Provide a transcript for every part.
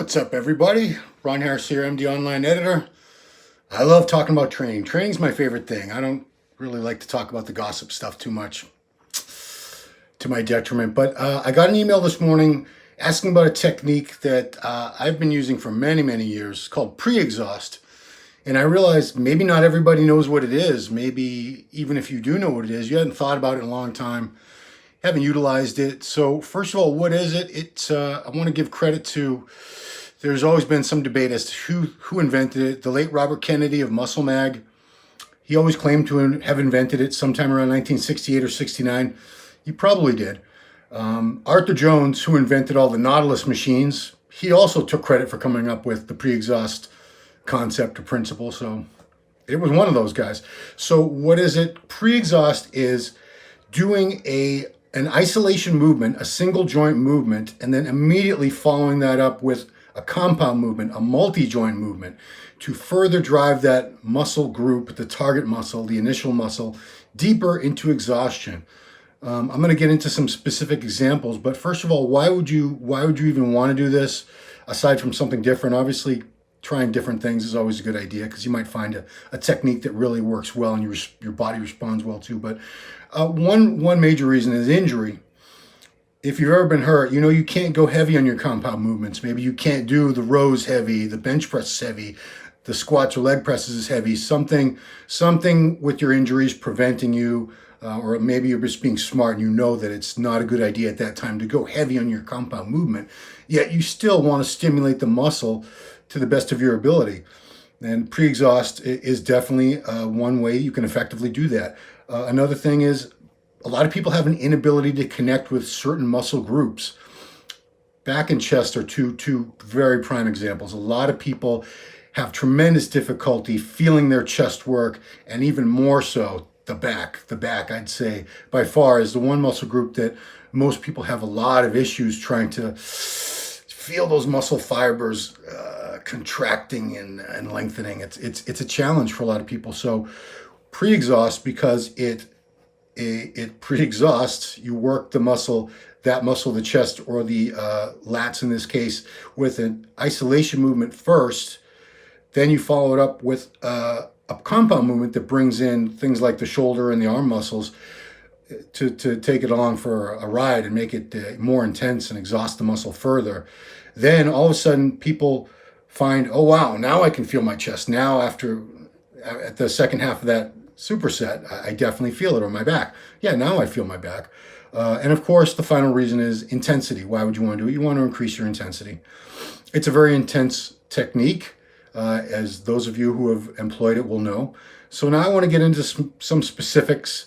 What's up, everybody? Ron Harris here, MD Online Editor. I love talking about training. Training's my favorite thing. I don't really like to talk about the gossip stuff too much, to my detriment. But I got an email this morning asking about a technique that I've been using for many, many years called pre-exhaust. And I realized maybe not everybody knows what it is. Maybe even if you do know what it is, you hadn't thought about it in a long time, haven't utilized it. So first of all, what is it? It's I want to give credit to, there's always been some debate as to who invented it. The late Robert Kennedy of Muscle Mag, he always claimed to have invented it sometime around 1968 or 69. He probably did. Arthur Jones, who invented all the Nautilus machines, he also took credit for coming up with the pre-exhaust concept or principle. So it was one of those guys. So what is it? Pre-exhaust is doing an isolation movement, a single joint movement, and then immediately following that up with a compound movement, a multi-joint movement, to further drive that muscle group, the target muscle, the initial muscle, deeper into exhaustion. I'm going to get into some specific examples, but first of all, why would you even want to do this aside from something different? Obviously, trying different things is always a good idea because you might find a technique that really works well and your body responds well to. But one major reason is injury. If you've ever been hurt, you know you can't go heavy on your compound movements. Maybe you can't do the rows heavy, the bench press is heavy, the squats or leg presses is heavy. Something with your injuries preventing you, or maybe you're just being smart and you know that it's not a good idea at that time to go heavy on your compound movement. Yet you still want to stimulate the muscle to the best of your ability. And pre-exhaust is definitely one way you can effectively do that. Another thing is, a lot of people have an inability to connect with certain muscle groups. Back and chest are two very prime examples. A lot of people have tremendous difficulty feeling their chest work, and even more so the back. The back, I'd say, by far is the one muscle group that most people have a lot of issues trying to feel those muscle fibers contracting and lengthening. It's a challenge for a lot of people. So pre-exhaust, because it pre-exhausts, you work the muscle, the chest or the lats in this case, with an isolation movement first. Then you follow it up with a compound movement that brings in things like the shoulder and the arm muscles to take it along for a ride and make it more intense and exhaust the muscle further. Then all of a sudden people find, oh wow, now I can feel my chest. Now at the second half of that superset, I definitely feel it, or my back. Yeah, now I feel my back. And of course, the final reason is intensity. Why would you want to do it? You want to increase your intensity. It's a very intense technique, as those of you who have employed it will know. So now I want to get into some specifics.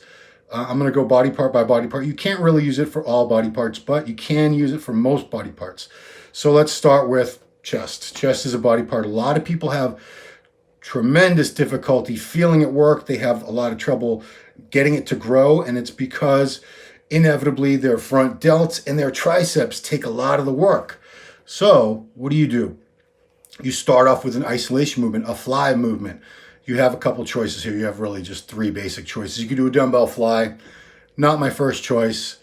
I'm going to go body part by body part. You can't really use it for all body parts, but you can use it for most body parts. So let's start with chest. Chest is a body part. A lot of people have tremendous difficulty feeling it work. They have a lot of trouble getting it to grow, and it's because inevitably their front delts and their triceps take a lot of the work. So what do? You start off with an isolation movement, a flye movement. You have a couple choices here. You have really just three basic choices. You can do a dumbbell fly. Not my first choice.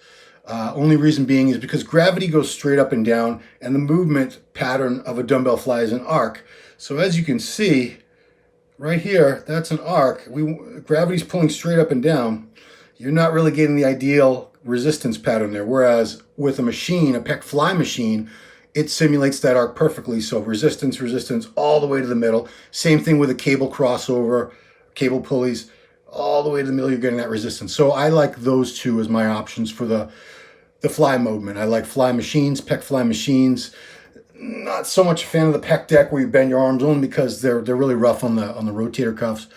Only reason being is because gravity goes straight up and down, and the movement pattern of a dumbbell fly is an arc. So as you can see, right here, that's an arc. Gravity's pulling straight up and down. You're not really getting the ideal resistance pattern there. Whereas with a machine, a pec fly machine, it simulates that arc perfectly. So resistance, all the way to the middle. Same thing with a cable crossover, cable pulleys, all the way to the middle, you're getting that resistance. So I like those two as my options for the fly movement. I like fly machines, pec fly machines. Not so much a fan of the pec deck where you bend your arms only because they're really rough on the rotator cuffs.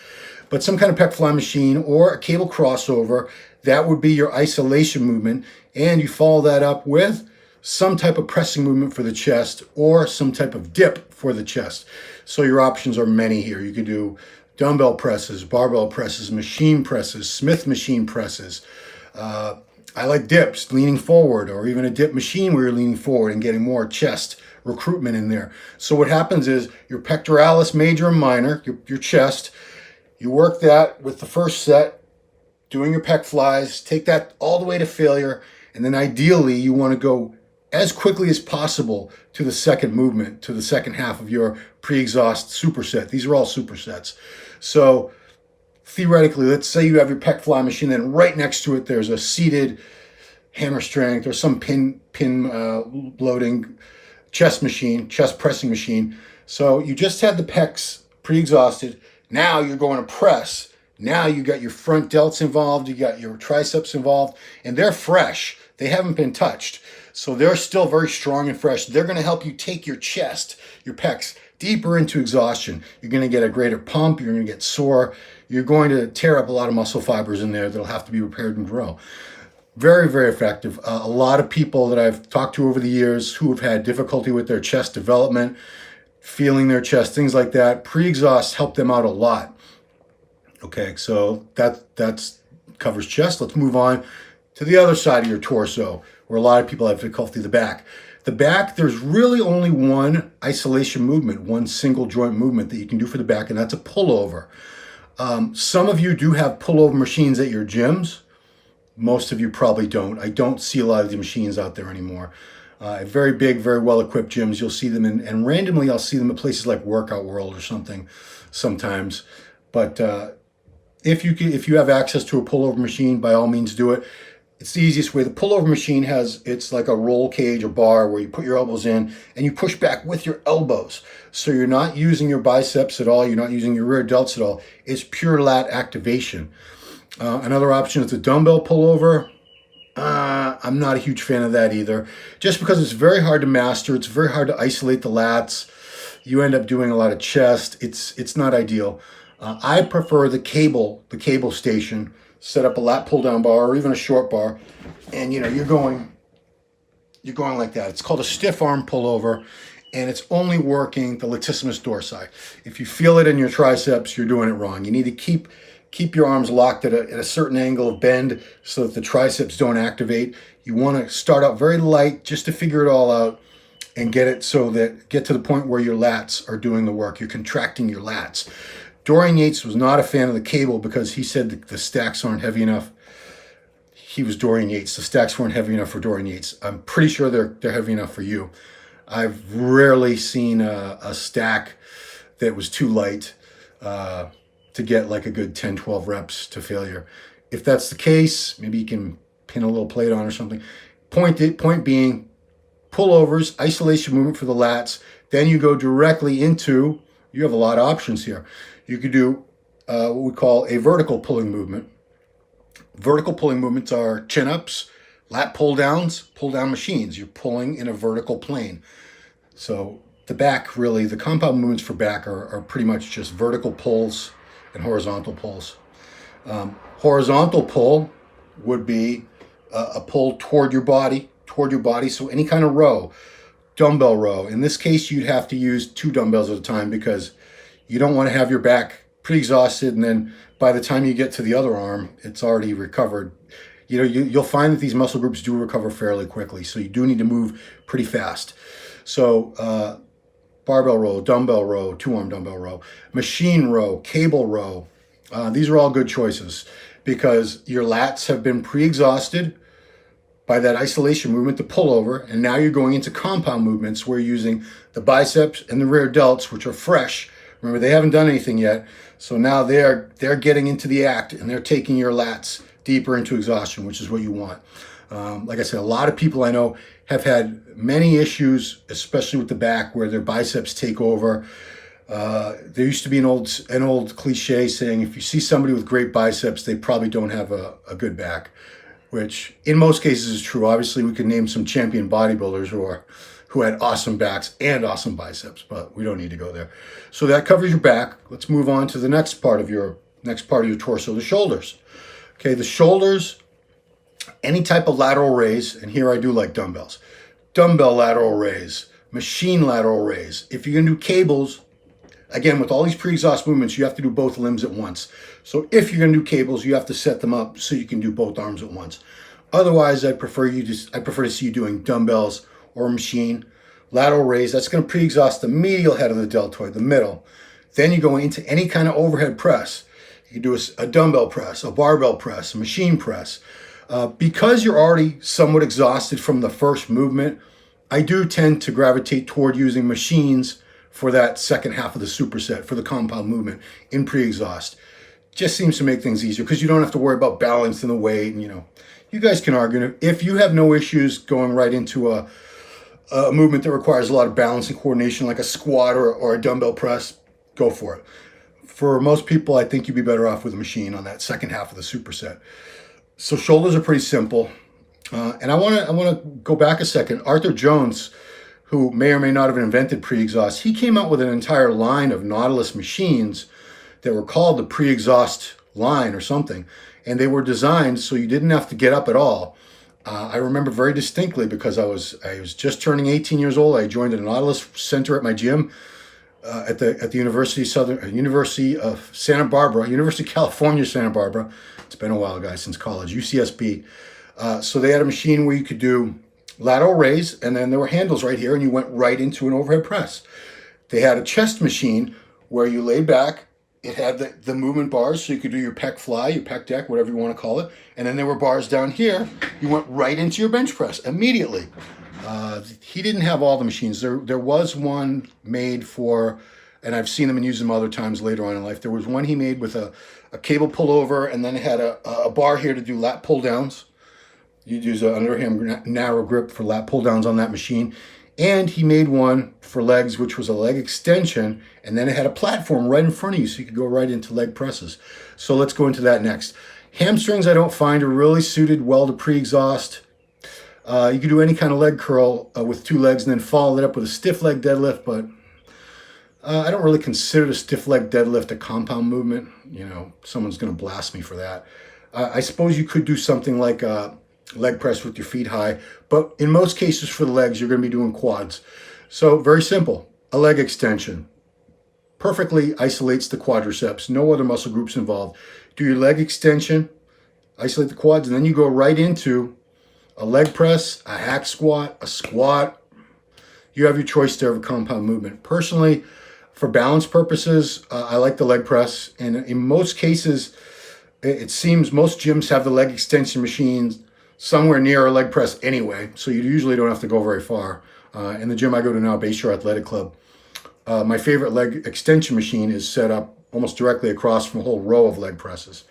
But some kind of pec fly machine or a cable crossover, that would be your isolation movement. And you follow that up with some type of pressing movement for the chest or some type of dip for the chest. So your options are many here. You could do dumbbell presses, barbell presses, machine presses, Smith machine presses. I like dips, leaning forward, or even a dip machine where you're leaning forward and getting more chest recruitment in there. So what happens is your pectoralis major and minor, your chest, you work that with the first set, doing your pec flies, take that all the way to failure, and then ideally you want to go as quickly as possible to the second movement, to the second half of your pre-exhaust superset. These are all supersets. So theoretically, let's say you have your pec fly machine, then right next to it there's a seated hammer strength or some pin loading chest pressing machine. So you just had the pecs pre-exhausted. Now you're going to press. Now you got your front delts involved, you got your triceps involved, and they're fresh. They haven't been touched. So they're still very strong and fresh. They're going to help you take your chest, your pecs, deeper into exhaustion. You're going to get a greater pump. You're going to get sore. You're going to tear up a lot of muscle fibers in there that'll have to be repaired and grow. Very, very effective. A lot of people that I've talked to over the years who have had difficulty with their chest development, feeling their chest, things like that, pre-exhaust helped them out a lot. Okay, so that covers chest. Let's move on to the other side of your torso, where a lot of people have difficulty, the back. The back, there's really only one isolation movement, one single joint movement that you can do for the back, and that's a pullover. Some of you do have pullover machines at your gyms. Most of you probably don't. I don't see a lot of the machines out there anymore. Very big, very well-equipped gyms, you'll see them in, and randomly I'll see them at places like Workout World or something sometimes. But if you have access to a pullover machine, by all means do it. It's the easiest way. The pullover machine it's like a roll cage or bar where you put your elbows in and you push back with your elbows. So you're not using your biceps at all. You're not using your rear delts at all. It's pure lat activation. Another option is the dumbbell pullover. I'm not a huge fan of that either, just because it's very hard to master. It's very hard to isolate the lats. You end up doing a lot of chest. It's not ideal. I prefer the cable station. Set up a lat pull down bar or even a short bar, and you're going like that. It's called a stiff arm pullover, and it's only working the latissimus dorsi. If you feel it in your triceps, you're doing it wrong. You need to keep your arms locked at a certain angle of bend so that the triceps don't activate. You want to start out very light just to figure it all out and get to the point where your lats are doing the work. You're contracting your lats. Dorian Yates was not a fan of the cable because he said the stacks aren't heavy enough. He was Dorian Yates. The stacks weren't heavy enough for Dorian Yates. I'm pretty sure they're heavy enough for you. I've rarely seen a stack that was too light to get like a good 10, 12 reps to failure. If that's the case, maybe you can pin a little plate on or something. Point being, pullovers, isolation movement for the lats. Then you go directly into, you have a lot of options here. You could do what we call a vertical pulling movement. Vertical pulling movements are chin-ups, lat pull-downs, pull-down machines. You're pulling in a vertical plane. So the back, really, the compound movements for back are pretty much just vertical pulls and horizontal pulls. Horizontal pull would be a pull toward your body. So any kind of row, dumbbell row. In this case, you'd have to use 2 dumbbells at a time because you don't want to have your back pre-exhausted and then by the time you get to the other arm, it's already recovered. You'll find that these muscle groups do recover fairly quickly, so you do need to move pretty fast. So barbell row, dumbbell row, 2-arm dumbbell row, machine row, cable row. These are all good choices because your lats have been pre-exhausted by that isolation movement, the pullover, and now you're going into compound movements where you're using the biceps and the rear delts, which are fresh. Remember, they haven't done anything yet, so now they're getting into the act and they're taking your lats deeper into exhaustion, which is what you want. Like I said, a lot of people I know have had many issues, especially with the back, where their biceps take over. There used to be an old cliche saying, if you see somebody with great biceps, they probably don't have a good back, which in most cases is true. Obviously, we can name some champion bodybuilders who had awesome backs and awesome biceps, but we don't need to go there. So that covers your back. Let's move on to the next part of your torso, the shoulders. Okay, the shoulders, any type of lateral raise, and here I do like dumbbells. Dumbbell lateral raise, machine lateral raise. If you're gonna do cables, again, with all these pre-exhaust movements, you have to do both limbs at once. So if you're gonna do cables, you have to set them up so you can do both arms at once. Otherwise, I prefer to see you doing dumbbells or machine. Lateral raise, that's gonna pre-exhaust the medial head of the deltoid, the middle. Then you go into any kind of overhead press. You can do a dumbbell press, a barbell press, a machine press. Because you're already somewhat exhausted from the first movement, I do tend to gravitate toward using machines for that second half of the superset, for the compound movement in pre-exhaust. Just seems to make things easier because you don't have to worry about balancing the weight. And, you guys can argue. If you have no issues going right into a movement that requires a lot of balance and coordination, like a squat or a dumbbell press, go for it. For most people, I think you'd be better off with a machine on that second half of the superset. So shoulders are pretty simple. And I want to go back a second. Arthur Jones, who may or may not have invented pre-exhaust, he came out with an entire line of Nautilus machines that were called the pre-exhaust line or something. And they were designed so you didn't have to get up at all. I remember very distinctly because I was just turning 18 years old. I joined a Nautilus center at my gym at the University of Santa Barbara, University of California, Santa Barbara. It's been a while, guys, since college, UCSB. So they had a machine where you could do lateral raise, and then there were handles right here, and you went right into an overhead press. They had a chest machine where you laid back. It had the movement bars, so you could do your pec fly, your pec deck, whatever you want to call it. And then there were bars down here. You went right into your bench press immediately. He didn't have all the machines. There was one made for, and I've seen them and used them other times later on in life. There was one he made with a cable pullover, and then it had a bar here to do lat pull downs. You'd use an underhand narrow grip for lat pull downs on that machine. And he made one for legs, which was a leg extension, and then it had a platform right in front of you, so you could go right into leg presses. So let's go into that next. Hamstrings, I don't find, are really suited well to pre-exhaust. You can do any kind of leg curl with two legs and then follow it up with a stiff leg deadlift, but I don't really consider the stiff leg deadlift a compound movement. Someone's going to blast me for that. I suppose you could do something like leg press with your feet high, but in most cases for the legs, you're going to be doing quads. So very simple, a leg extension perfectly isolates the quadriceps, no other muscle groups involved. Do your leg extension, isolate the quads, and then you go right into a leg press, a hack squat, a squat. You have your choice there of a compound movement. Personally, for balance purposes, I like the leg press, and in most cases, it seems most gyms have the leg extension machines somewhere near a leg press anyway, so you usually don't have to go very far. In the gym I go to now, Bayshore Athletic Club, my favorite leg extension machine is set up almost directly across from a whole row of leg presses.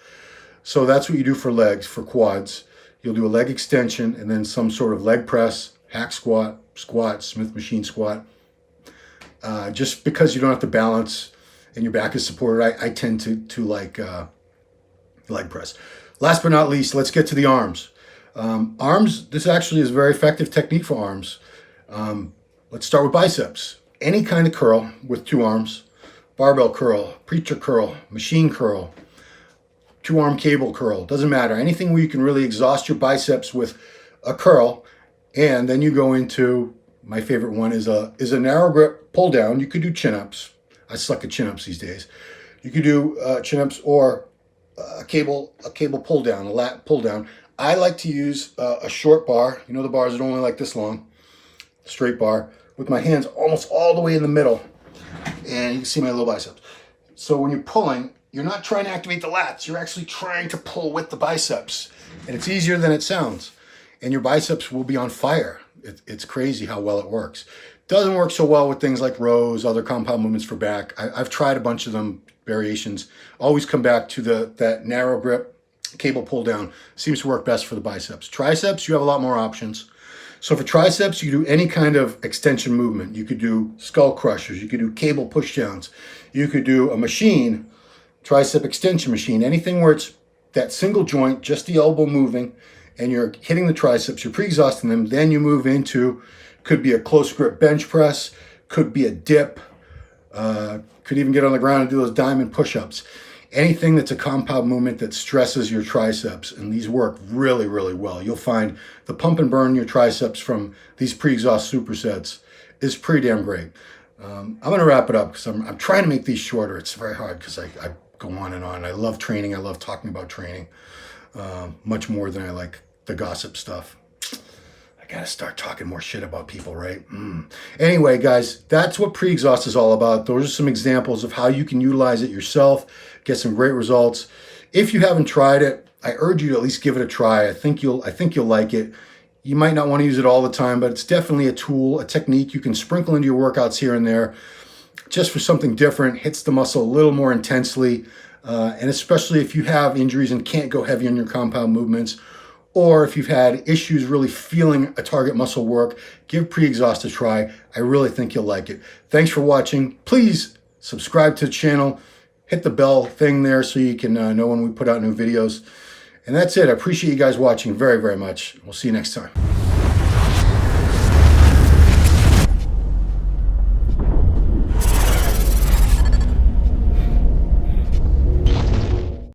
So that's what you do for legs. For quads, you'll do a leg extension and then some sort of leg press, hack squat, Smith machine squat. Just because you don't have to balance and your back is supported, I tend to like leg press. Last but not least, let's get to the arms. Arms, this actually is a very effective technique for arms. Let's start with biceps. Any kind of curl with two arms, barbell curl, preacher curl, machine curl, two-arm cable curl, doesn't matter. Anything where you can really exhaust your biceps with a curl, and then you go into, my favorite one is a narrow grip pull down. You could do chin-ups. I suck at chin-ups these days. You could do chin-ups or a cable pull down, a lat pull down. I like to use a short bar. The bars are only like this long, straight bar, with my hands almost all the way in the middle. And you can see my little biceps. So when you're pulling, you're not trying to activate the lats. You're actually trying to pull with the biceps. And it's easier than it sounds. And your biceps will be on fire. It's crazy how well it works. Doesn't work so well with things like rows, other compound movements for back. I've tried a bunch of them, variations. Always come back to that narrow grip cable pull down. Seems to work best for the biceps. Triceps, you have a lot more options. So for triceps, you do any kind of extension movement. You could do skull crushers. You could do cable pushdowns. You could do a machine, tricep extension machine, anything where it's that single joint, just the elbow moving, and you're hitting the triceps, you're pre-exhausting them. Then you move into, could be a close grip bench press, could be a dip, could even get on the ground and do those diamond push-ups. Anything that's a compound movement that stresses your triceps, and these work really, really well. You'll find the pump and burn your triceps from these pre-exhaust supersets is pretty damn great. I'm going to wrap it up because I'm trying to make these shorter. It's very hard because I go on and on. I love training. I love talking about training much more than I like the gossip stuff. I got to start talking more shit about people, right? Anyway, guys, that's what pre-exhaust is all about. Those are some examples of how you can utilize it yourself, get some great results. If you haven't tried it, I urge you to at least give it a try. I think you'll like it. You might not want to use it all the time, but it's definitely a tool, a technique you can sprinkle into your workouts here and there just for something different, hits the muscle a little more intensely. And especially if you have injuries and can't go heavy on your compound movements, or if you've had issues really feeling a target muscle work, give pre-exhaust a try. I really think you'll like it. Thanks for watching. Please subscribe to the channel. Hit the bell thing there so you can know when we put out new videos. And that's it. I appreciate you guys watching very, very much. We'll see you next time.